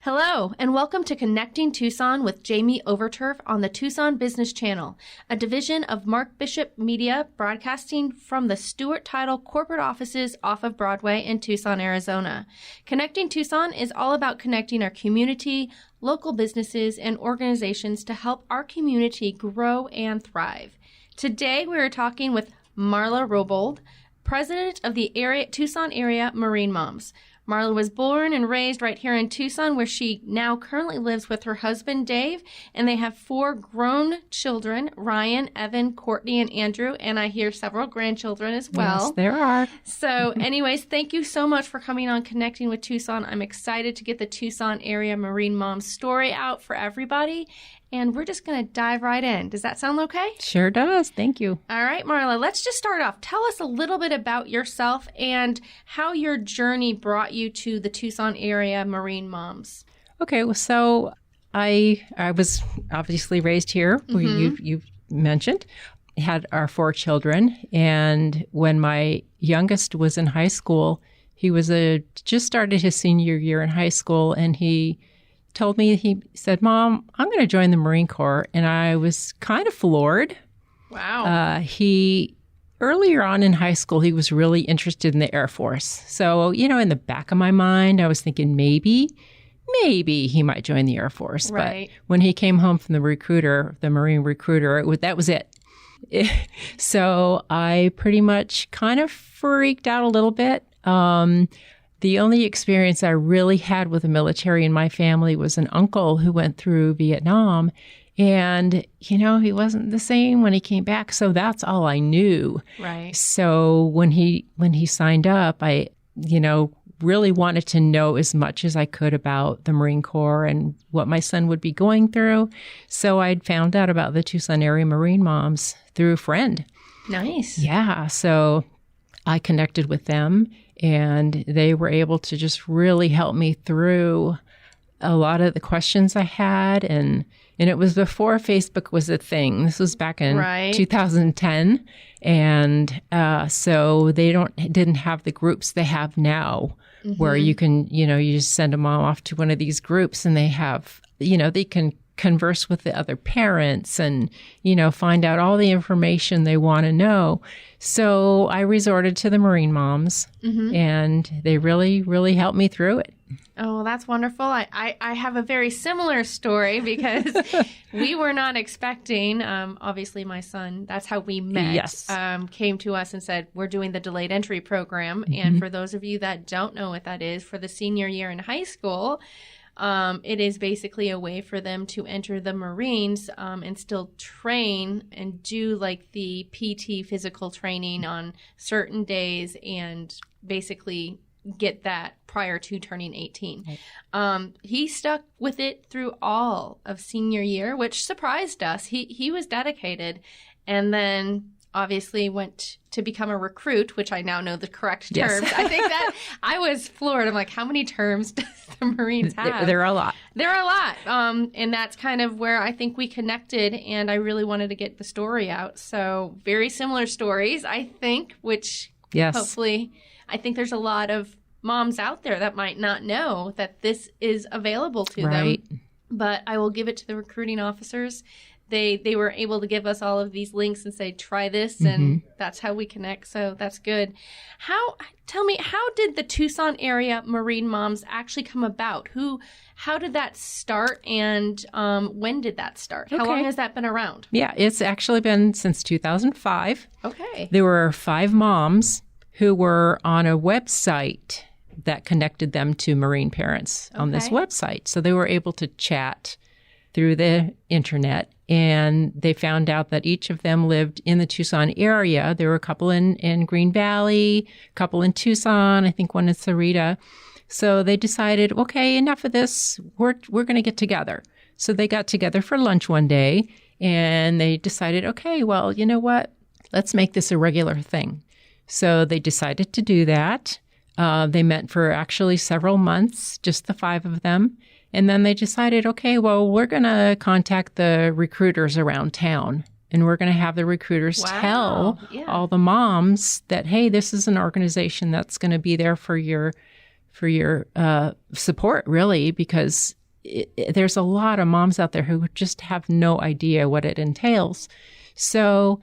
Hello, and welcome to Connecting Tucson with Jamie Overturf on the Tucson Business Channel, a division of Mark Bishop Media broadcasting from the Stewart Title corporate offices off of Broadway in Tucson, Arizona. Connecting Tucson is all about connecting our community, local businesses, and organizations to help our community grow and thrive. Today, we are talking with Marla Robold, president of the Tucson area Marine Moms. Marla was born and raised right here in Tucson, where she now currently lives with her husband, Dave, and they have 4 grown children, Ryan, Evan, Courtney, and Andrew, and I hear several grandchildren as well. Yes, there are. So anyways, thank you so much for coming on Connecting with Tucson. I'm excited to get the Tucson area Marine Mom story out for everybody, and we're just going to dive right in. Does that sound okay? Sure does. Thank you. All right, Marla, let's just start off. Tell us a little bit about yourself and how your journey brought you to the Tucson area Marine Moms. Okay, well, so I was obviously raised here, where you've mentioned. Had our 4 children, and when my youngest was in high school, he was just started his senior year in high school, and he told me, he said, "Mom, I'm going to join the Marine Corps." And I was kind of floored. Wow. Earlier on in high school, he was really interested in the Air Force. So, in the back of my mind, I was thinking maybe he might join the Air Force. Right. But when he came home from the Marine recruiter, that was it. So I pretty much kind of freaked out a little bit. The only experience I really had with the military in my family was an uncle who went through Viet Nam. And, he wasn't the same when he came back. So that's all I knew. Right. So when he signed up, I, really wanted to know as much as I could about the Marine Corps and what my son would be going through. So I'd found out about the Tucson area Marine Moms through a friend. Nice. Yeah. So I connected with them, and they were able to just really help me through a lot of the questions I had. And it was before Facebook was a thing. This was back in 2010. And so they didn't have the groups they have now, where you can, you just send a mom off to one of these groups, and they have, they can converse with the other parents and, find out all the information they want to know. So I resorted to the Marine Moms, and they really, really helped me through it. Oh, that's wonderful. I have a very similar story because we were not expecting, obviously my son, that's how we met, yes. Came to us and said, we're doing the delayed entry program. And for those of you that don't know what that is, for the senior year in high school, it is basically a way for them to enter the Marines and still train and do like the PT physical training on certain days and basically get that prior to turning 18. Right. He stuck with it through all of senior year, which surprised us. He was dedicated, and then obviously went to become a recruit, which I now know the correct terms. Yes. I think that I was floored. I'm like, how many terms does the Marines have? There are a lot. There are a lot. And that's kind of where I think we connected, and I really wanted to get the story out. So very similar stories, I think, which hopefully, I think there's a lot of moms out there that might not know that this is available to them. But I will give it to the recruiting officers. They were able to give us all of these links and say, try this, and that's how we connect. So that's good. Tell me, how did the Tucson area Marine Moms actually come about? How did that start, and when did that start? How long has that been around? Yeah, it's actually been since 2005. Okay. There were 5 moms who were on a website that connected them to Marine parents on this website. So they were able to chat through the internet, and they found out that each of them lived in the Tucson area. There were a couple in Green Valley, a couple in Tucson, I think one in Sarita. So they decided, okay, enough of this. We're going to get together. So they got together for lunch one day, and they decided, okay, well, you know what? Let's make this a regular thing. So they decided to do that. They met for actually several months, just the 5 of them. And then they decided, okay, well, we're going to contact the recruiters around town, and we're going to have the recruiters tell all the moms that, hey, this is an organization that's going to be there for your support, really, because there's a lot of moms out there who just have no idea what it entails. So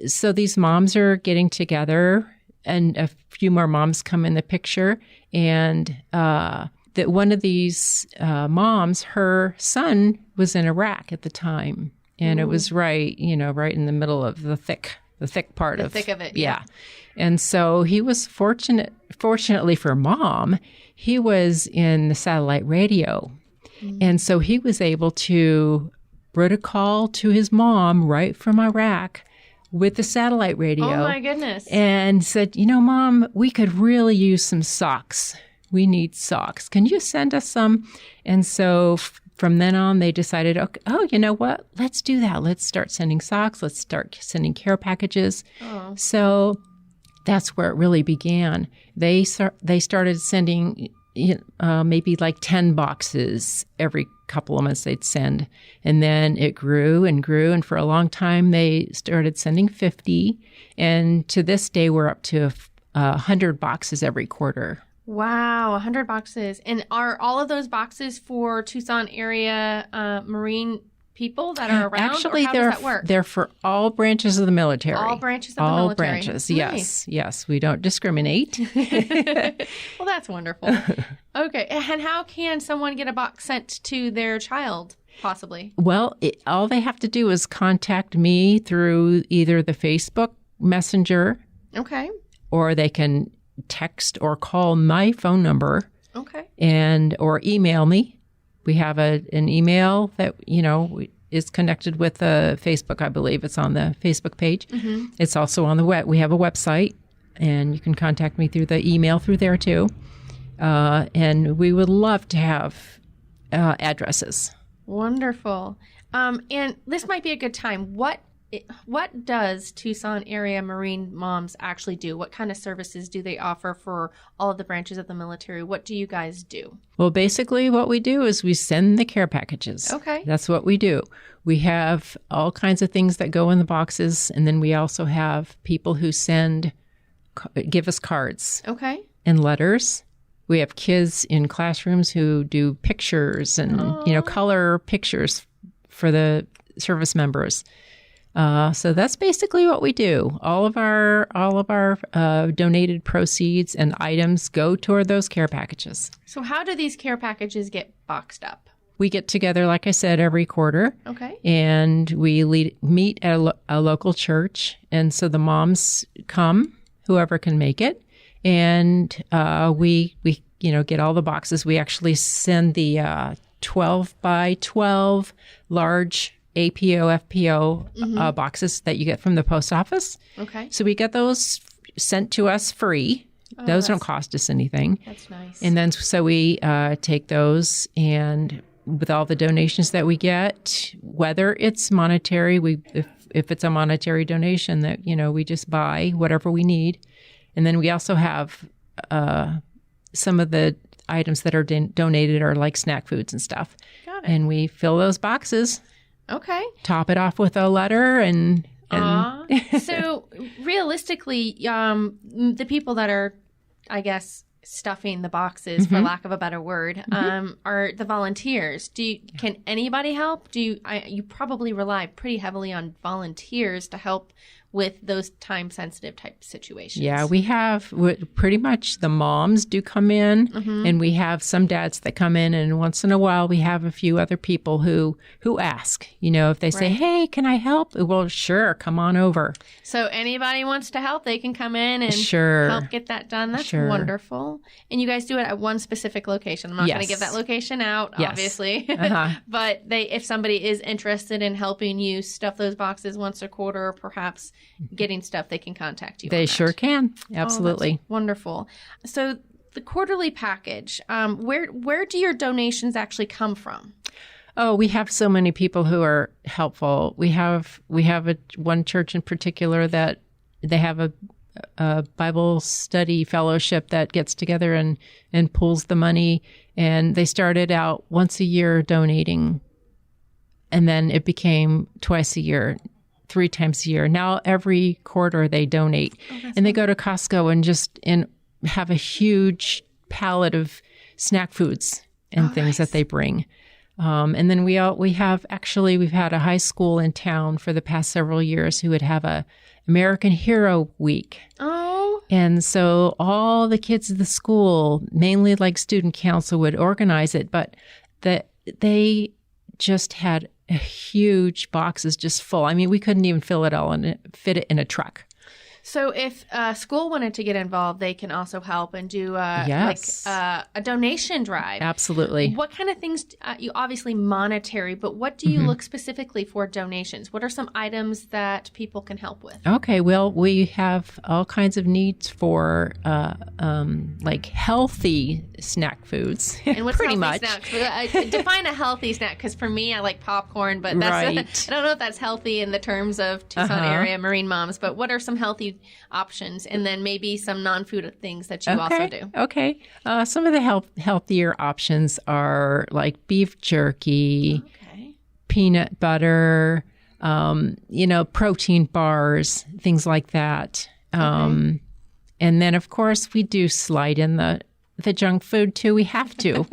these moms are getting together, and a few more moms come in the picture. And that one of these moms, her son was in Iraq at the time, and it was right in the middle of the thick part of it. Yeah. And so he was fortunately for Mom, he was in the satellite radio. And so he was able to wrote a call to his mom right from Iraq with the satellite radio. Oh, my goodness. And said, Mom, we could really use some socks. We need socks. Can you send us some? And so from then on, they decided, oh, you know what? Let's do that. Let's start sending socks. Let's start sending care packages. Oh. So that's where it really began. They started sending maybe like 10 boxes every couple of months they'd send. And then it grew and grew. And for a long time, they started sending 50. And to this day, we're up to 100 boxes every quarter. Wow, 100 boxes. And are all of those boxes for Tucson area Marine people that are around? Actually, does that work? They're for all branches of the military. All branches of the military. All branches, nice. Yes. We don't discriminate. Well, that's wonderful. Okay, and how can someone get a box sent to their child, possibly? Well, all they have to do is contact me through either the Facebook Messenger. Okay. Or they can text or call my phone number. Okay. Or email me. We have an email that, is connected with Facebook, I believe. It's on the Facebook page. Mm-hmm. It's also on the web. We have a website, and you can contact me through the email through there, too. And we would love to have addresses. Wonderful. And this might be a good time. What does Tucson area Marine moms actually do? What kind of services do they offer for all of the branches of the military? What do you guys do? Well, basically what we do is we send the care packages. Okay. That's what we do. We have all kinds of things that go in the boxes, and then we also have people who give us cards. Okay. And letters. We have kids in classrooms who do pictures and, color pictures for the service members. So that's basically what we do. All of our donated proceeds and items go toward those care packages. So how do these care packages get boxed up? We get together, like I said, every quarter. Okay. And we meet at a local church. And so the moms come, whoever can make it. And we get all the boxes. We actually send the 12 by 12 large APO, FPO boxes that you get from the post office. Okay. So we get those sent to us free. Those don't cost us anything. That's nice. And then so we take those, and with all the donations that we get, whether it's monetary, if it's a monetary donation that, we just buy whatever we need. And then we also have some of the items that are donated are like snack foods and stuff. Got it. And we fill those boxes. Okay. Top it off with a letter and So realistically, the people that are, I guess, stuffing the boxes, for lack of a better word, are the volunteers. Can anybody help? You probably rely pretty heavily on volunteers to help with those time-sensitive type situations. Yeah, we have pretty much the moms do come in, and we have some dads that come in, and once in a while we have a few other people who ask, if they say, hey, can I help? Well, sure, come on over. So anybody wants to help, they can come in and sure. help get that done. That's sure. wonderful. And you guys do it at one specific location. I'm not going to give that location out, obviously. But if somebody is interested in helping you stuff those boxes once a quarter, perhaps getting stuff, they can contact you. They sure can. Absolutely. Oh, wonderful. So the quarterly package, where do your donations actually come from? Oh, we have so many people who are helpful. We have one church in particular that they have a Bible study fellowship that gets together and pulls the money. And they started out once a year donating, and then it became twice a year. 3 times a year. Now every quarter they donate, and they go to Costco and have a huge palette of snack foods and things that they bring. And then we've had a high school in town for the past several years who would have a American Hero Week. Oh. And so all the kids of the school, mainly like student council, would organize it, but they just had huge boxes just full. I mean, we couldn't even fill it all and fit it in a truck. So if school wanted to get involved, they can also help and do Yes. a donation drive. Absolutely. What kind of things, you obviously monetary, but what do you look specifically for donations? What are some items that people can help with? Okay, well, we have all kinds of needs for like healthy snack foods. And what's pretty healthy much. snacks? Define a healthy snack, because for me, I like popcorn, but that's Right. I don't know if that's healthy in the terms of Tucson area Marine moms, but what are some healthy options? And then maybe some non-food things that you also do. Okay. Some of the healthier options are like beef jerky, peanut butter, protein bars, things like that. And then, of course, we do slide in the junk food too. We have to.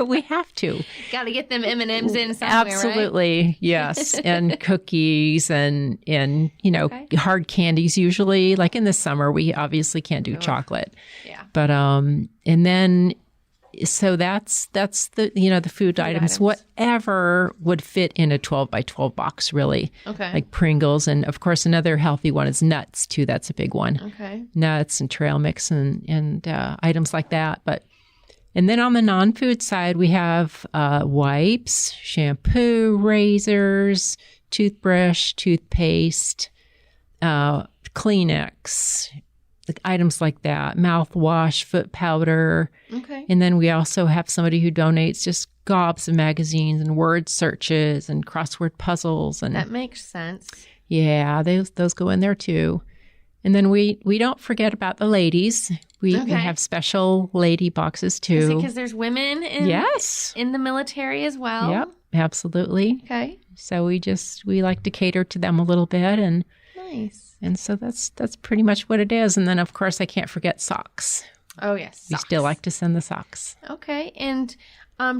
We have to. Got to get them M&Ms in somewhere, Absolutely, right? Yes. And cookies and hard candies usually. Like in the summer, we obviously can't do chocolate. Yeah. But and then so that's the food items. Whatever would fit in a 12 by 12 box, really. Okay. Like Pringles, and of course another healthy one is nuts too. That's a big one. Okay. Nuts and trail mix and items like that. And then on the non-food side, we have wipes, shampoo, razors, toothbrush, toothpaste, Kleenex, like items like that, mouthwash, foot powder. Okay. And then we also have somebody who donates just gobs of magazines and word searches and crossword puzzles. And that makes sense. Yeah, those go in there too. And then we don't forget about the ladies. We have special lady boxes too. Because there's women in the military as well. Yep, absolutely. Okay. So we like to cater to them a little bit, and nice. And so that's pretty much what it is. And then of course I can't forget socks. Oh yes, socks. We still like to send the socks. Okay. And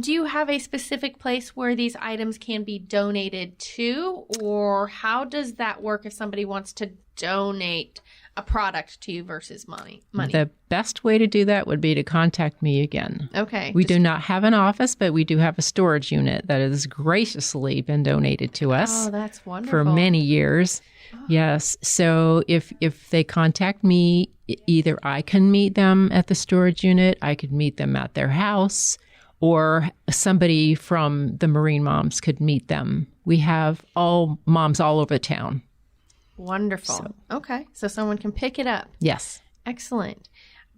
do you have a specific place where these items can be donated to, or how does that work if somebody wants to donate a product to you versus money? The best way to do that would be to contact me again. Okay. We do not have an office, but we do have a storage unit that has graciously been donated to us. Oh, that's wonderful. For many years. Oh. Yes. So if they contact me, either I can meet them at the storage unit, I could meet them at their house, or somebody from the Marine Moms could meet them. We have all moms all over town. Wonderful. Okay. So someone can pick it up. Yes. Excellent.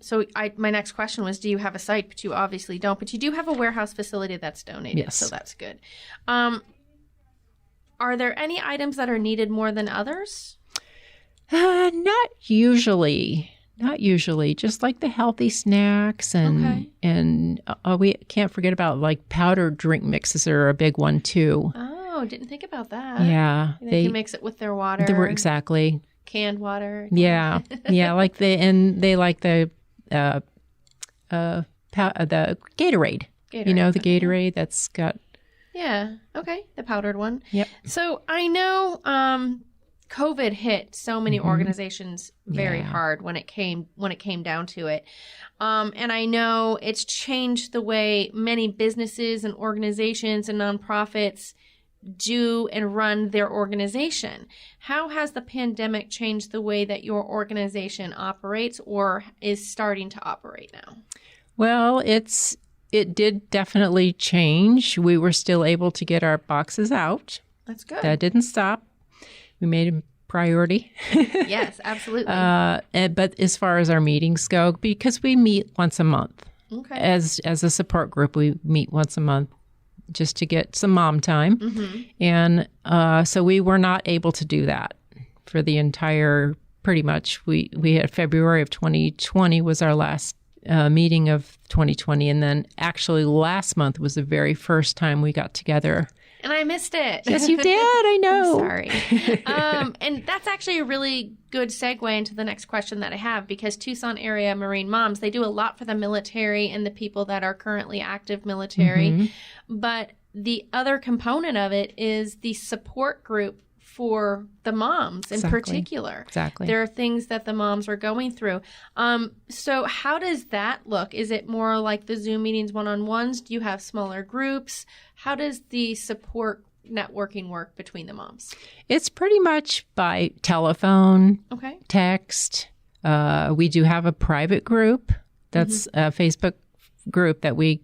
So my next question was, do you have a site? But you obviously don't. But you do have a warehouse facility that's donated. Yes. So that's good. Are there any items that are needed more than others? Not usually. Not usually. Just like the healthy snacks and we can't forget about like powdered drink mixes are a big one too. Oh, didn't think about that. Yeah. They can mix it with their water. Exactly. Canned water. Yeah. Yeah. Like they like the Gatorade. You know, the Gatorade that's got. Yeah. Okay. The powdered one. Yep. So I know COVID hit so many organizations very hard when it came down to it. And I know it's changed the way many businesses and organizations and nonprofits do and run their organization. How has the pandemic changed the way that your organization operates or is starting to operate now? Well, it did definitely change. We were still able to get our boxes out. That's good. That didn't stop. We made a priority. Yes, absolutely. But as far as our meetings go, because we meet once a month. Okay. As a support group, we meet once a month just to get some mom time. Mm-hmm. And so we were not able to do that for the entire, pretty much. We had February of 2020 was our last meeting of 2020. And then actually last month was the very first time we got together And I missed it. Yes, you did. I know. I'm sorry. And that's actually a really good segue into the next question that I have, because Tucson area Marine moms, they do a lot for the military and the people that are currently active military. But the other component of it is the support group for the moms in particular. Exactly. There are things that the moms are going through. So how does that look? Is it more like the Zoom meetings, one-on-ones? Do you have smaller groups? How does the support networking work between the moms? It's pretty much by telephone, text. We do have a private group. That's a Facebook group that we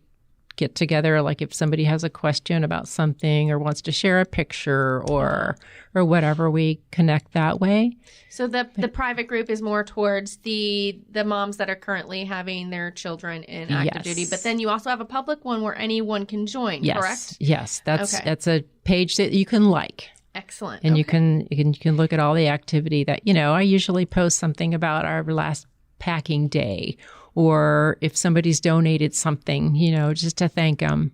get together, like if somebody has a question about something or wants to share a picture or whatever, we connect that way. So the private group is more towards the moms that are currently having their children in active duty, but then you also have a public one where anyone can join, correct? Yes, that's a page that you can like. Excellent. And you can look at all the activity that, I usually post something about our last packing day, or if somebody's donated something, just to thank them.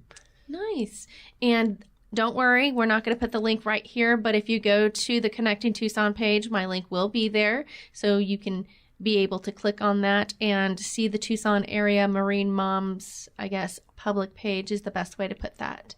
Nice. And don't worry, we're not going to put the link right here, but if you go to the Connecting Tucson page, my link will be there. So you can be able to click on that and see the Tucson area Marine moms, I guess, public page is the best way to put that.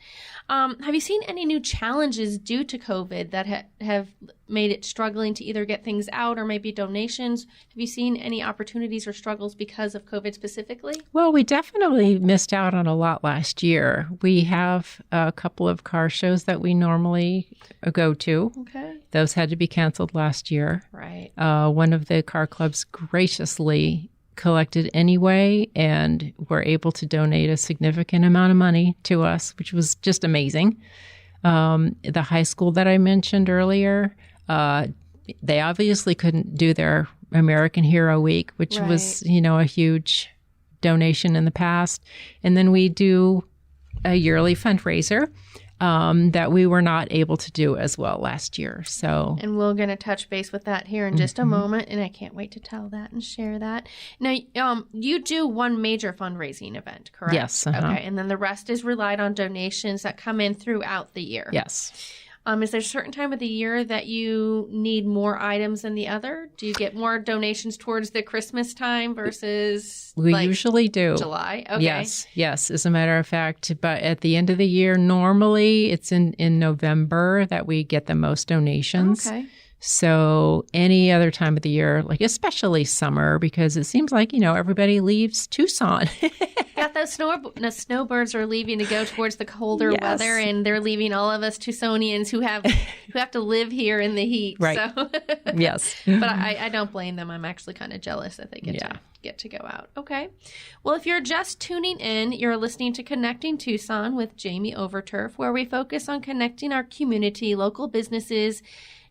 Have you seen any new challenges due to COVID that have made it struggling to either get things out or maybe donations? Have you seen any opportunities or struggles because of COVID specifically? Well, we definitely missed out on a lot last year. We have a couple of car shows that we normally go to. Okay. Those had to be canceled last year. Right. One of the car clubs graciously collected anyway and were able to donate a significant amount of money to us, which was just amazing. The high school that I mentioned earlier, they obviously couldn't do their American Hero Week, which was, a huge donation in the past. And then we do a yearly fundraiser that we were not able to do as well last year. And we're going to touch base with that here in just a moment, and I can't wait to tell that and share that. Now, you do one major fundraising event, correct? Yes. Okay, and then the rest is relied on donations that come in throughout the year. Yes. Is there a certain time of the year that you need more items than the other? Do you get more donations towards the Christmas time versus We usually do. July? Okay. Yes, as a matter of fact. But at the end of the year, normally it's in November that we get the most donations. Okay. So any other time of the year, like especially summer, because it seems like, everybody leaves Tucson. Yeah, those snowbirds are leaving to go towards the colder weather, and they're leaving all of us Tucsonians who have to live here in the heat. Right. So. Yes. But I don't blame them. I'm actually kind of jealous that they get to go out. Okay. Well, if you're just tuning in, you're listening to Connecting Tucson with Jamie Overturf, where we focus on connecting our community, local businesses,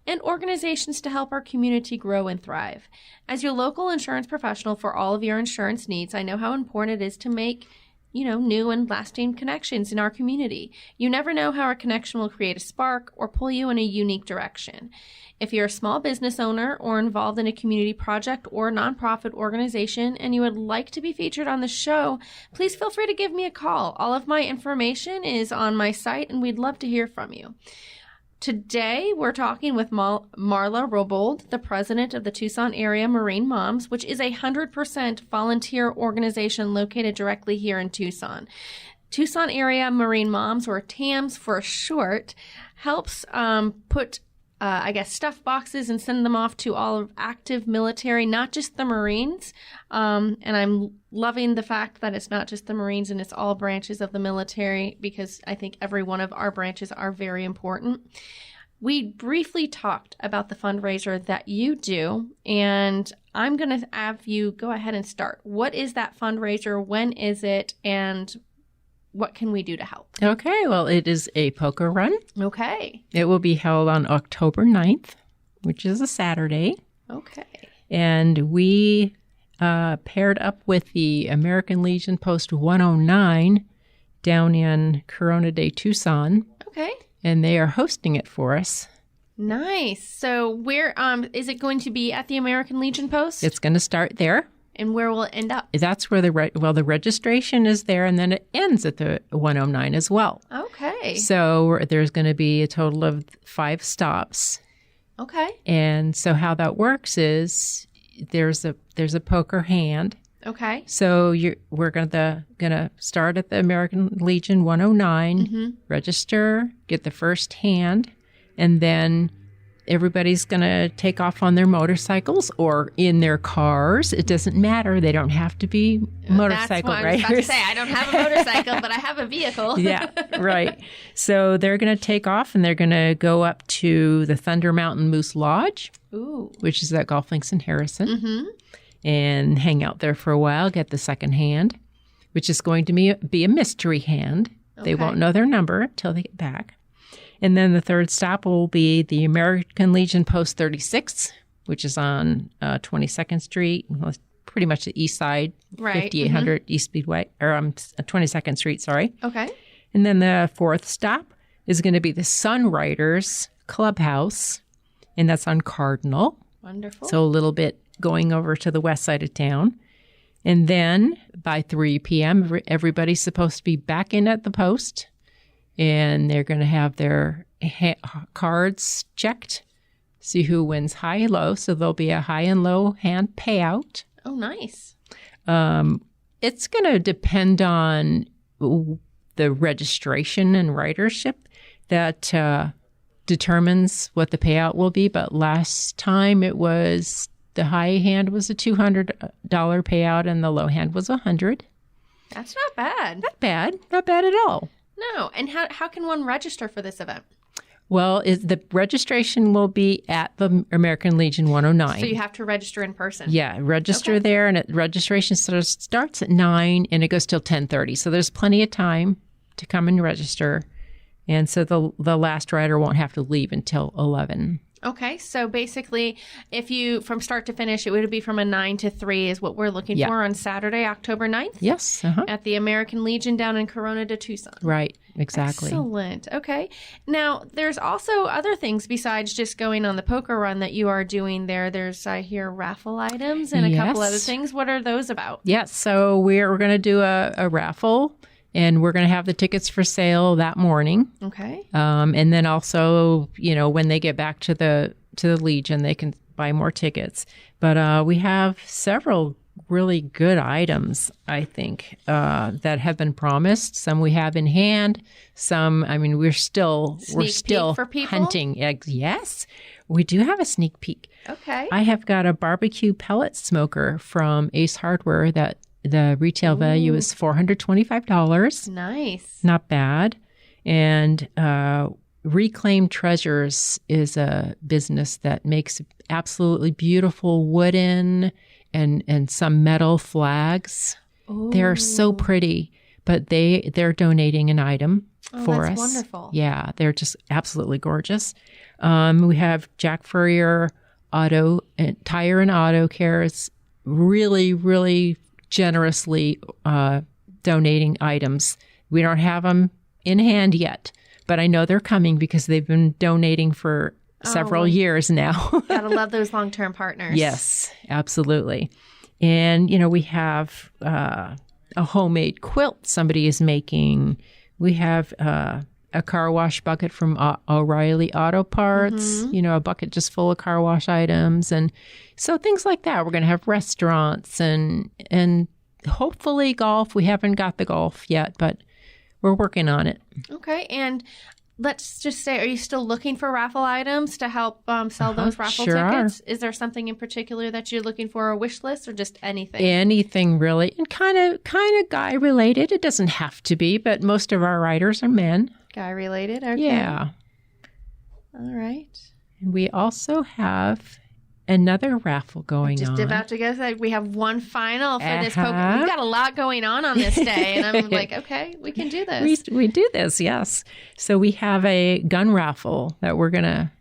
and organizations to help our community grow and thrive. As your local insurance professional for all of your insurance needs, I know how important it is to make, new and lasting connections in our community. You never know how a connection will create a spark or pull you in a unique direction. If you're a small business owner or involved in a community project or nonprofit organization and you would like to be featured on the show, please feel free to give me a call. All of my information is on my site, and we'd love to hear from you. Today, we're talking with Marla Robold, the president of the Tucson Area Marine Moms, which is a 100% volunteer organization located directly here in Tucson. Tucson Area Marine Moms, or TAMS for short, helps put stuff boxes and send them off to all of active military, not just the Marines. And I'm loving the fact that it's not just the Marines and it's all branches of the military, because I think every one of our branches are very important. We briefly talked about the fundraiser that you do, and I'm going to have you go ahead and start. What is that fundraiser? When is it? And what can we do to help? Okay, well, it is a poker run. Okay. It will be held on October 9th, which is a Saturday. Okay. And we paired up with the American Legion Post 109 down in Corona de Tucson. Okay. And they are hosting it for us. Nice. So where is it going to be at the American Legion Post? It's going to start there. And where will it end up? That's where the registration is there, and then it ends at the 109 as well. Okay. So there's going to be a total of 5 stops. Okay. And so how that works is there's a poker hand. Okay. So we're gonna start at the American Legion 109, register, get the first hand, and then everybody's gonna take off on their motorcycles or in their cars. It doesn't matter. They don't have to be motorcycle riders. I was about to say, I don't have a motorcycle, but I have a vehicle. Yeah, right. So they're gonna take off and they're gonna go up to the Thunder Mountain Moose Lodge, which is at Golf Links in Harrison. And hang out there for a while, get the second hand, which is going to be a mystery hand. They won't know their number until they get back. And then the third stop will be the American Legion Post 36, which is on 22nd Street, pretty much the east side, 5800 East Speedway, or 22nd Street, sorry. Okay. And then the fourth stop is going to be the Sunriders Clubhouse, and that's on Cardinal. Wonderful. So a little bit going over to the west side of town. And then by 3 p.m., everybody's supposed to be back in at the post. And they're going to have their cards checked, see who wins high and low. So there'll be a high and low hand payout. Oh, nice. It's going to depend on the registration and ridership that determines what the payout will be. But last time it was... the high hand was a $200 payout and the low hand was $100. That's not bad. Not bad at all. No. And how can one register for this event? Well, the registration will be at the American Legion 109. So you have to register in person. Yeah, register there, and registration starts at 9 and it goes till 10:30. So there's plenty of time to come and register. And so the last rider won't have to leave until 11. Okay, so basically, if you, from start to finish, it would be from a 9 to 3 is what we're looking for on Saturday, October 9th? Yes. At the American Legion down in Corona de Tucson. Right, exactly. Excellent. Okay. Now, there's also other things besides just going on the poker run that you are doing there. There's, I hear, raffle items and a couple other things. What are those about? Yes, so we're going to do a raffle. And we're going to have the tickets for sale that morning. Okay. And then also, when they get back to the Legion, they can buy more tickets. But we have several really good items, I think, that have been promised. Some we have in hand. Some, we're still for people? hunting. Yes, we do have a sneak peek. Okay. I have got a barbecue pellet smoker from Ace Hardware that the retail value is $425. Nice. Not bad. And Reclaim Treasures is a business that makes absolutely beautiful wooden and some metal flags. Ooh. They're so pretty, but they're donating an item for us. That's wonderful. Yeah, they're just absolutely gorgeous. We have Jack Furrier Tire and Auto Cares, really, really generously donating items. We don't have them in hand yet, but I know they're coming because they've been donating for several years now. Gotta love those long-term partners. Yes, absolutely. And, we have a homemade quilt somebody is making. We have a car wash bucket from O'Reilly Auto Parts, a bucket just full of car wash items. And so things like that. We're going to have restaurants and hopefully golf. We haven't got the golf yet, but we're working on it. Okay. And let's just say, are you still looking for raffle items to help sell those raffle tickets? Is there something in particular that you're looking for, a wish list, or just anything? Anything, really. And kind of guy related. It doesn't have to be, but most of our riders are men. Guy related? Okay. Yeah. All right. And we also have another raffle going on. Just about to go. We have one final for this poker. We've got a lot going on this day. And I'm like, okay, we can do this. We do this, yes. So we have a gun raffle that we're going to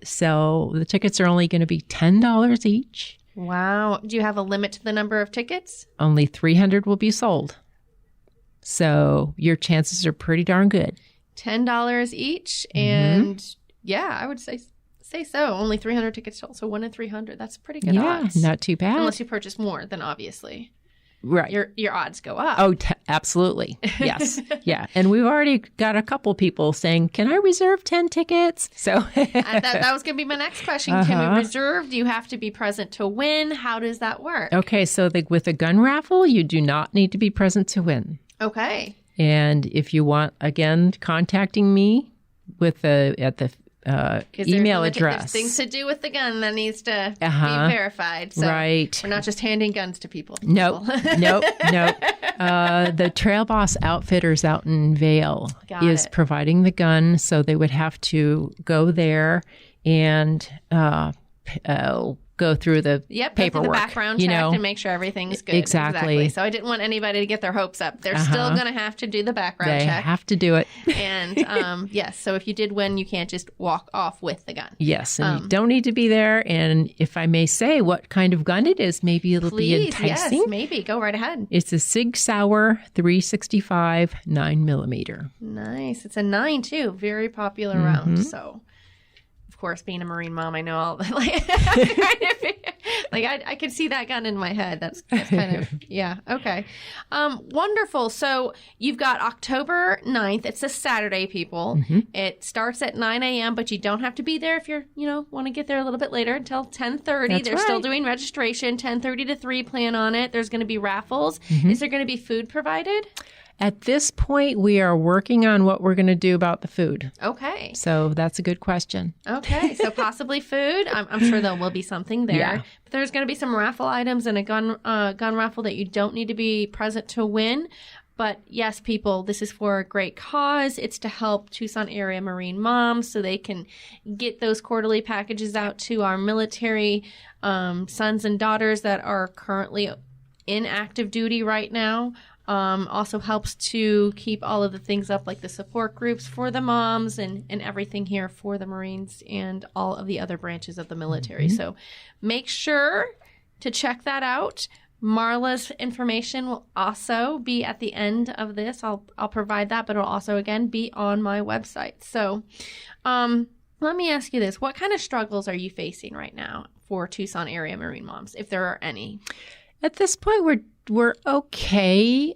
sell. The tickets are only going to be $10 each. Wow. Do you have a limit to the number of tickets? Only 300 will be sold. So your chances are pretty darn good. $10 each. And I would say say so. Only 300 tickets sold, so 1 in 300. That's pretty good Yeah, odds. not too bad. Unless you purchase more, then obviously right. your odds go up. Oh, absolutely. Yes. Yeah. And we've already got a couple people saying, can I reserve 10 tickets? So that was going to be my next question. Can we reserve? Do you have to be present to win? How does that work? Okay. So with a gun raffle, you do not need to be present to win. Okay. And if you want, again, contacting me at the email address. There's things to do with the gun that needs to be verified. So right. We're not just handing guns to people. Nope. Nope. The Trail Boss Outfitters out in Vail is providing the gun, so they would have to go there and go through the paperwork. Go through the background check and make sure everything's good. Exactly. So I didn't want anybody to get their hopes up. They're still going to have to do the background check. They have to do it. And yes, so if you did win, you can't just walk off with the gun. Yes, and you don't need to be there. And if I may say what kind of gun it is, maybe it'll be enticing. Yes, maybe. Go right ahead. It's a Sig Sauer 365 9mm. Nice. It's a 9 too. Very popular round. So, of course, being a Marine mom, I know all I could see that gun in my head. That's kind of, yeah. Okay. Wonderful. So you've got October 9th. It's a Saturday, people. It starts at 9 a.m., but you don't have to be there if you're, want to get there a little bit later until 10:30. They're still doing registration, 10:30 to 3, plan on it. There's going to be raffles. Is there going to be food provided? At this point, we are working on what we're going to do about the food. Okay. So that's a good question. Okay. So possibly food. I'm sure there will be something there. Yeah. But there's going to be some raffle items and a gun raffle that you don't need to be present to win. But yes, people, this is for a great cause. It's to help Tucson area Marine moms so they can get those quarterly packages out to our military sons and daughters that are currently in active duty right now. Also helps to keep all of the things up, like the support groups for the moms and everything here for the Marines and all of the other branches of the military. So make sure to check that out. Marla's information will also be at the end of this. I'll provide that, but it'll also, again, be on my website. So let me ask you this. What kind of struggles are you facing right now for Tucson area Marine moms, if there are any? At this point, we're okay,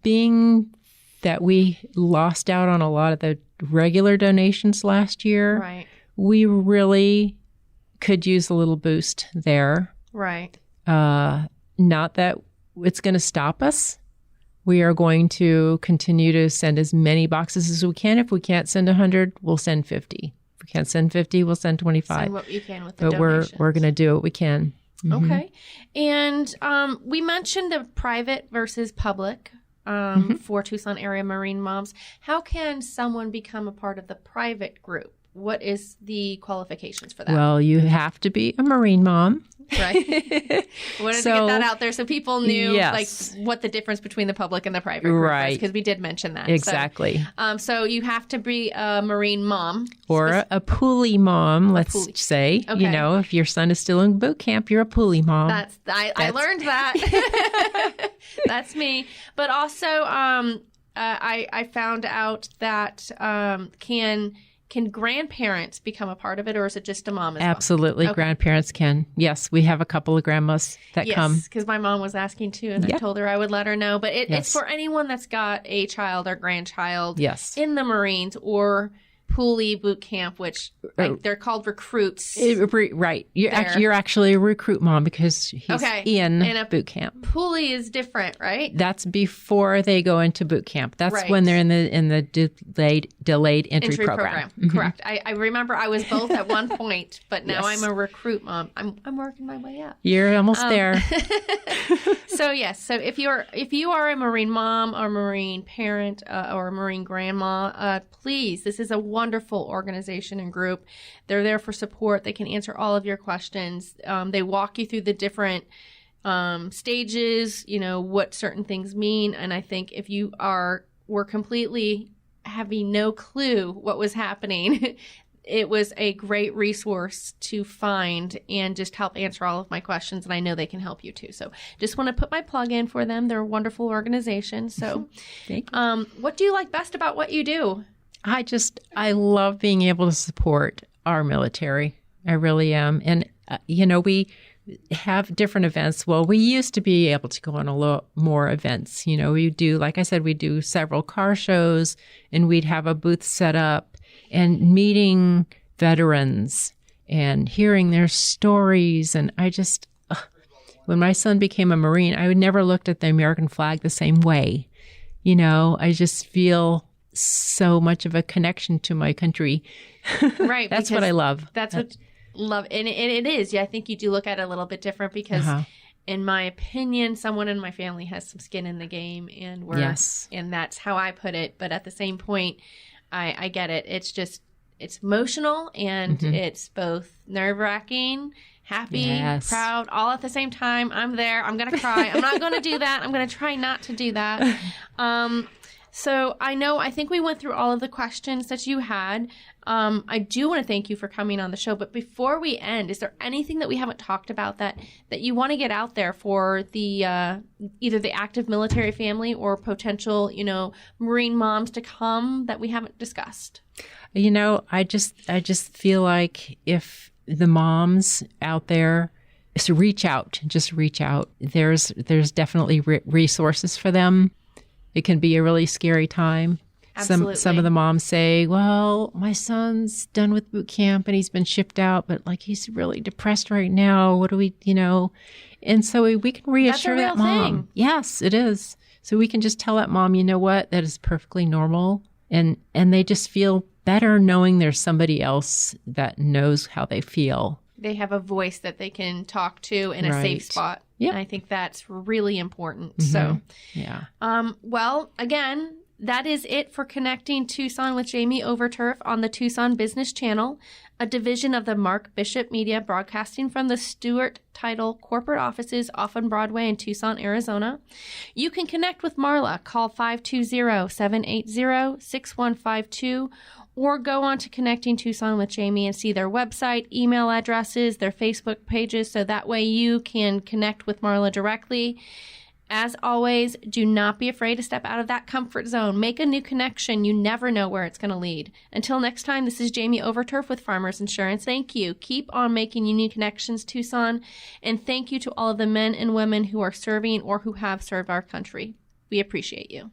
being that we lost out on a lot of the regular donations last year. Right. We really could use a little boost there. Right. Not that it's going to stop us. We are going to continue to send as many boxes as we can. If we can't send 100, we'll send 50. If we can't send 50, we'll send 25. Send what you can with the donations. But we're going to do what we can. Okay. And we mentioned the private versus public for Tucson area Marine moms. How can someone become a part of the private group? What is the qualifications for that? Well, you have to be a Marine mom. Right. Wanted to get that out there so people knew what the difference between the public and the private group is, because we did mention that. Exactly. So you have to be a Marine mom. Or a Poolee mom, let's say. Okay. If your son is still in boot camp, you're a Poolee mom. I learned that. That's me. But also I found out that can grandparents become a part of it, or is it just a mom as well? Absolutely. Okay. Grandparents can. Yes, we have a couple of grandmas that come. Yes, because my mom was asking too, and I told her I would let her know. But it's for anyone that's got a child or grandchild in the Marines or Poolee boot camp, which they're called recruits. Right. You're actually a recruit mom because he's in boot camp. Poolee is different, right? That's before they go into boot camp. That's when they're in the delayed entry program. Correct. I remember I was both at one point, but now I'm a recruit mom. I'm working my way up. You're almost there. So so if you are a Marine mom or Marine parent or a Marine grandma, please, this is a wonderful organization and group. They're there for support. They can answer all of your questions. They walk you through the different stages, what certain things mean. And I think if you were completely having no clue what was happening, it was a great resource to find and just help answer all of my questions. And I know they can help you too. So just want to put my plug in for them. They're a wonderful organization. So thank you. What do you like best about what you do? I love being able to support our military. I really am. And, we have different events. Well, we used to be able to go on a lot more events. We do, like I said, we do several car shows, and we'd have a booth set up and meeting veterans and hearing their stories. And I just, when my son became a Marine, I never looked at the American flag the same way. I just feel so much of a connection to my country. Right. That's what I love. That's what love. And it is. Yeah, I think you do look at it a little bit different because in my opinion, someone in my family has some skin in the game, and and that's how I put it. But at the same point, I get it. It's emotional, and it's both nerve-wracking, happy, proud, all at the same time. I'm there. I'm going to cry. I'm not going to do that. I'm going to try not to do that. So I think we went through all of the questions that you had. I do want to thank you for coming on the show. But before we end, is there anything that we haven't talked about that you want to get out there for the either the active military family or potential, Marine moms to come that we haven't discussed? I just feel like if the moms out there, so reach out. There's definitely resources for them. It can be a really scary time. Absolutely. Some of the moms say, well, my son's done with boot camp and he's been shipped out, but he's really depressed right now. What do we, And so we can reassure that mom. Thing. Yes, it is. So we can just tell that mom, that is perfectly normal. And they just feel better knowing there's somebody else that knows how they feel. They have a voice that they can talk to in a safe spot. Yeah. And I think that's really important. So, well, again, that is it for Connecting Tucson with Jamie Overturf on the Tucson Business Channel, a division of the Mark Bishop Media, broadcasting from the Stewart Title corporate offices off on Broadway in Tucson, Arizona. You can connect with Marla. Call 520-780-6152 or go on to Connecting Tucson with Jamie and see their website, email addresses, their Facebook pages, so that way you can connect with Marla directly. As always, do not be afraid to step out of that comfort zone. Make a new connection. You never know where it's going to lead. Until next time, this is Jamie Overturf with Farmers Insurance. Thank you. Keep on making unique connections, Tucson. And thank you to all of the men and women who are serving or who have served our country. We appreciate you.